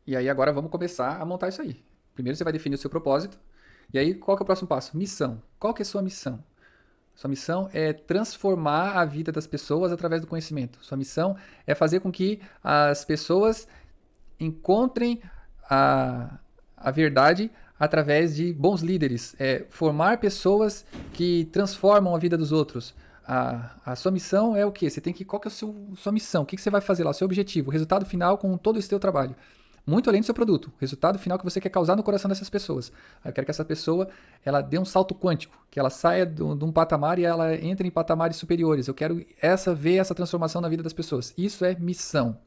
E aí agora vamos começar a montar isso aí. Primeiro você vai definir o seu propósito. E aí qual que é o próximo passo? Missão. Qual que é a sua missão? Sua missão é transformar a vida das pessoas através do conhecimento. Sua missão é fazer com que as pessoas encontrem a verdade através de bons líderes. É formar pessoas que transformam a vida dos outros. A sua missão é o quê? Você tem que. Qual que é a sua missão? O que você vai fazer lá? O seu objetivo, o resultado final com todo esse seu trabalho. Muito além do seu produto. O resultado final que você quer causar no coração dessas pessoas. Eu quero que essa pessoa ela dê um salto quântico, que ela saia de um patamar e ela entre em patamares superiores. Eu quero ver essa transformação na vida das pessoas. Isso é missão.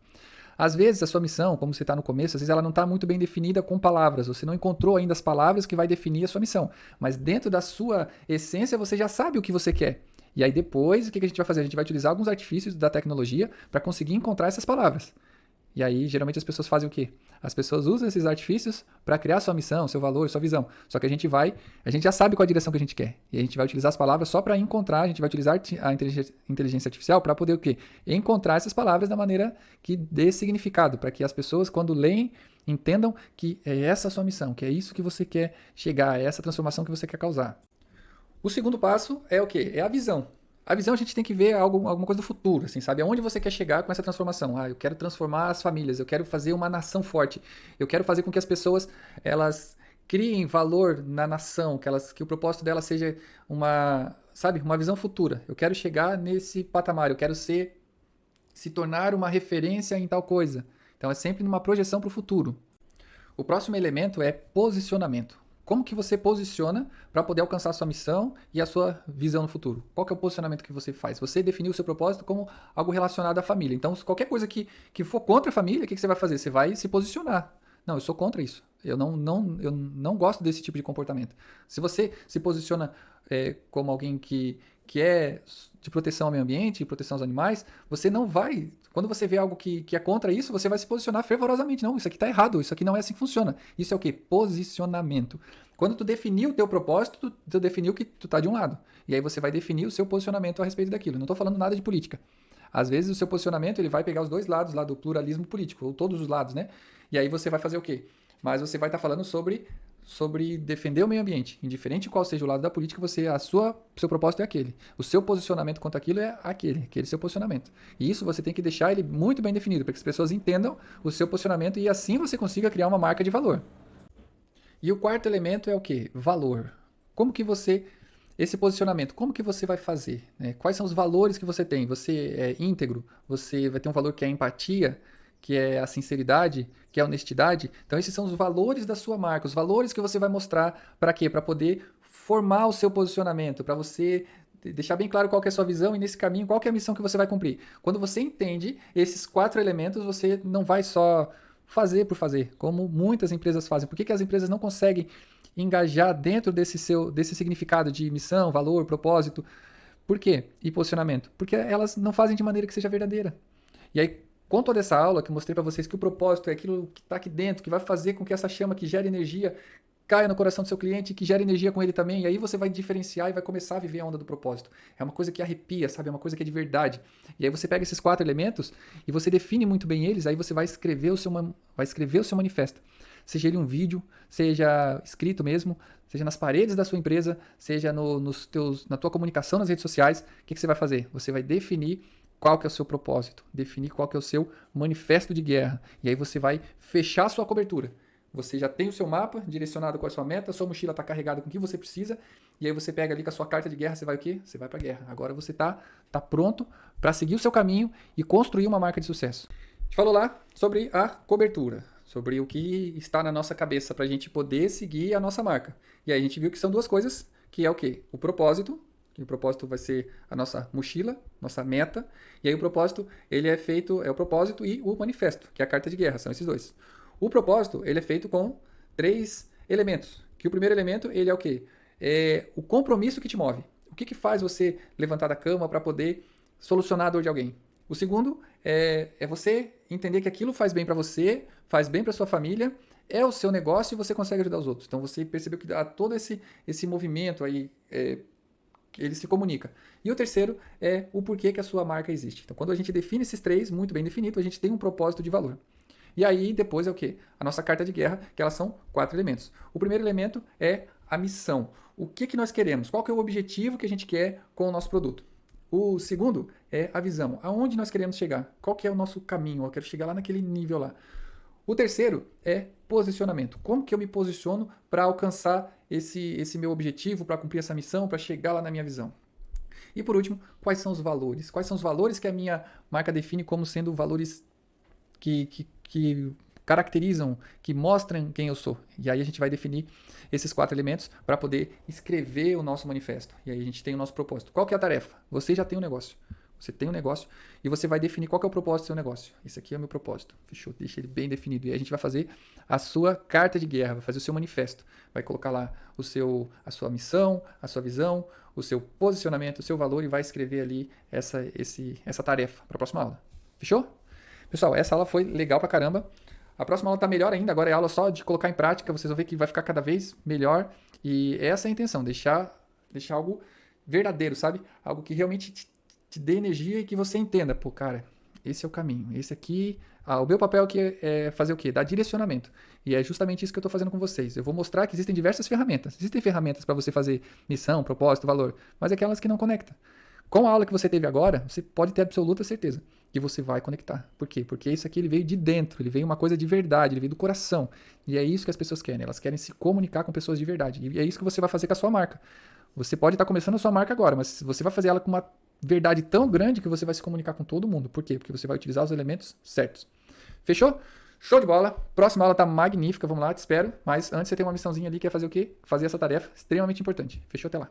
Às vezes a sua missão, como você está no começo, às vezes ela não está muito bem definida com palavras. Você não encontrou ainda as palavras que vai definir a sua missão. Mas dentro da sua essência você já sabe o que você quer. E aí depois o que a gente vai fazer? A gente vai utilizar alguns artifícios da tecnologia para conseguir encontrar essas palavras. E aí, geralmente, as pessoas fazem o quê? As pessoas usam esses artifícios para criar sua missão, seu valor, sua visão. Só que a gente já sabe qual a direção que a gente quer. E a gente vai utilizar as palavras só para encontrar, a gente vai utilizar a inteligência artificial para poder o quê? Encontrar essas palavras da maneira que dê significado, para que as pessoas, quando leem, entendam que é essa a sua missão, que é isso que você quer chegar, é essa transformação que você quer causar. O segundo passo é o quê? É a visão. A visão a gente tem que ver alguma coisa do futuro, assim, sabe? Aonde você quer chegar com essa transformação? Ah, eu quero transformar as famílias, eu quero fazer uma nação forte, eu quero fazer com que as pessoas elas criem valor na nação, que o propósito dela seja uma visão futura. Eu quero chegar nesse patamar, eu quero se tornar uma referência em tal coisa. Então é sempre numa projeção para o futuro. O próximo elemento é posicionamento. Como que você posiciona para poder alcançar a sua missão e a sua visão no futuro? Qual que é o posicionamento que você faz? Você definiu o seu propósito como algo relacionado à família. Então, qualquer coisa que for contra a família, o que você vai fazer? Você vai se posicionar. Não, eu sou contra isso. Eu não gosto desse tipo de comportamento. Se você se posiciona como alguém que é de proteção ao meio ambiente, proteção aos animais, você não vai. Quando você vê algo que é contra isso, você vai se posicionar fervorosamente. Não, isso aqui está errado, isso aqui não é assim que funciona. Isso é o quê? Posicionamento. Quando tu definiu o teu propósito, tu definiu que tu está de um lado. E aí você vai definir o seu posicionamento a respeito daquilo. Não estou falando nada de política. Às vezes o seu posicionamento ele vai pegar os dois lados lá do pluralismo político, ou todos os lados, né? E aí você vai fazer o quê? Mas você vai estar falando sobre defender o meio ambiente. Indiferente qual seja o lado da política, seu propósito é aquele. O seu posicionamento quanto aquilo é aquele seu posicionamento. E isso você tem que deixar ele muito bem definido, para que as pessoas entendam o seu posicionamento e assim você consiga criar uma marca de valor. E o quarto elemento é o quê? Valor. Como que você esse posicionamento, como que você vai fazer? Né? Quais são os valores que você tem? Você é íntegro? Você vai ter um valor que é a empatia, que é a sinceridade, que é a honestidade? Então esses são os valores da sua marca, os valores que você vai mostrar para quê? Para poder formar o seu posicionamento, para você deixar bem claro qual que é a sua visão e nesse caminho qual que é a missão que você vai cumprir. Quando você entende esses quatro elementos, você não vai só fazer por fazer, como muitas empresas fazem. Por que as empresas não conseguem engajar dentro desse significado de missão, valor, propósito? Por quê? E posicionamento? Porque elas não fazem de maneira que seja verdadeira. E aí, com toda essa aula que eu mostrei para vocês que o propósito é aquilo que está aqui dentro, que vai fazer com que essa chama que gera energia caia no coração do seu cliente, que gera energia com ele também, e aí você vai diferenciar e vai começar a viver a onda do propósito. É uma coisa que arrepia, sabe? É uma coisa que é de verdade. E aí você pega esses quatro elementos e você define muito bem eles, aí você vai escrever o seu manifesto. Seja ele um vídeo, seja escrito mesmo, seja nas paredes da sua empresa, seja na tua comunicação nas redes sociais, o que você vai fazer? Você vai definir qual que é o seu propósito, definir qual que é o seu manifesto de guerra. E aí você vai fechar a sua cobertura. Você já tem o seu mapa direcionado com a sua meta, a sua mochila está carregada com o que você precisa, e aí você pega ali com a sua carta de guerra, você vai o quê? Você vai para a guerra. Agora você tá pronto para seguir o seu caminho e construir uma marca de sucesso. A gente falou lá sobre a cobertura, sobre o que está na nossa cabeça para a gente poder seguir a nossa marca. E aí a gente viu que são duas coisas, que é o quê? O propósito, que o propósito vai ser a nossa mochila, nossa meta, e aí o propósito, ele é o propósito e o manifesto, que é a carta de guerra, são esses dois. O propósito, ele é feito com três elementos, que o primeiro elemento, ele é o quê? É o compromisso que te move. O que faz você levantar da cama para poder solucionar a dor de alguém? O segundo é você entender que aquilo faz bem para você, faz bem para sua família, é o seu negócio e você consegue ajudar os outros. Então você percebeu que há todo esse movimento aí, ele se comunica. E o terceiro é o porquê que a sua marca existe. Então quando a gente define esses três, muito bem definido, a gente tem um propósito de valor. E aí, depois é o quê? A nossa carta de guerra, que elas são 4 elementos. O primeiro elemento é a missão. O que nós queremos? Qual que é o objetivo que a gente quer com o nosso produto? O segundo é a visão. Aonde nós queremos chegar? Qual que é o nosso caminho? Eu quero chegar lá naquele nível lá. O terceiro é posicionamento. Como que eu me posiciono para alcançar esse meu objetivo, para cumprir essa missão, para chegar lá na minha visão? E por último, quais são os valores? Quais são os valores que a minha marca define como sendo valores que caracterizam, que mostram quem eu sou? E aí a gente vai definir esses 4 elementos para poder escrever o nosso manifesto. E aí a gente tem o nosso propósito. Qual que é a tarefa? Você já tem um negócio. Você tem um negócio e você vai definir qual que é o propósito do seu negócio. Esse aqui é o meu propósito. Fechou? Deixa ele bem definido. E aí a gente vai fazer a sua carta de guerra, vai fazer o seu manifesto. Vai colocar lá a sua missão, a sua visão, o seu posicionamento, o seu valor e vai escrever ali essa tarefa para a próxima aula. Fechou? Pessoal, essa aula foi legal pra caramba. A próxima aula tá melhor ainda. Agora é aula só de colocar em prática. Vocês vão ver que vai ficar cada vez melhor. E essa é a intenção, deixar algo verdadeiro, sabe? Algo que realmente te dê energia e que você entenda, pô, cara, esse é o caminho, esse aqui, o meu papel aqui é fazer o quê? Dar direcionamento. E é justamente isso que eu estou fazendo com vocês. Eu vou mostrar que existem diversas ferramentas. Existem ferramentas para você fazer missão, propósito, valor, mas é aquelas que não conectam. Com a aula que você teve agora, você pode ter absoluta certeza que você vai conectar. Por quê? Porque isso aqui ele veio de dentro, ele veio uma coisa de verdade, ele veio do coração. E é isso que as pessoas querem, elas querem se comunicar com pessoas de verdade. E é isso que você vai fazer com a sua marca. Você pode estar começando a sua marca agora, mas você vai fazer ela com uma verdade tão grande que você vai se comunicar com todo mundo. Por quê? Porque você vai utilizar os elementos certos. Fechou? Show de bola. Próxima aula tá magnífica. Vamos lá, te espero. Mas antes você tem uma missãozinha ali que é fazer o quê? Fazer essa tarefa extremamente importante. Fechou? Até lá.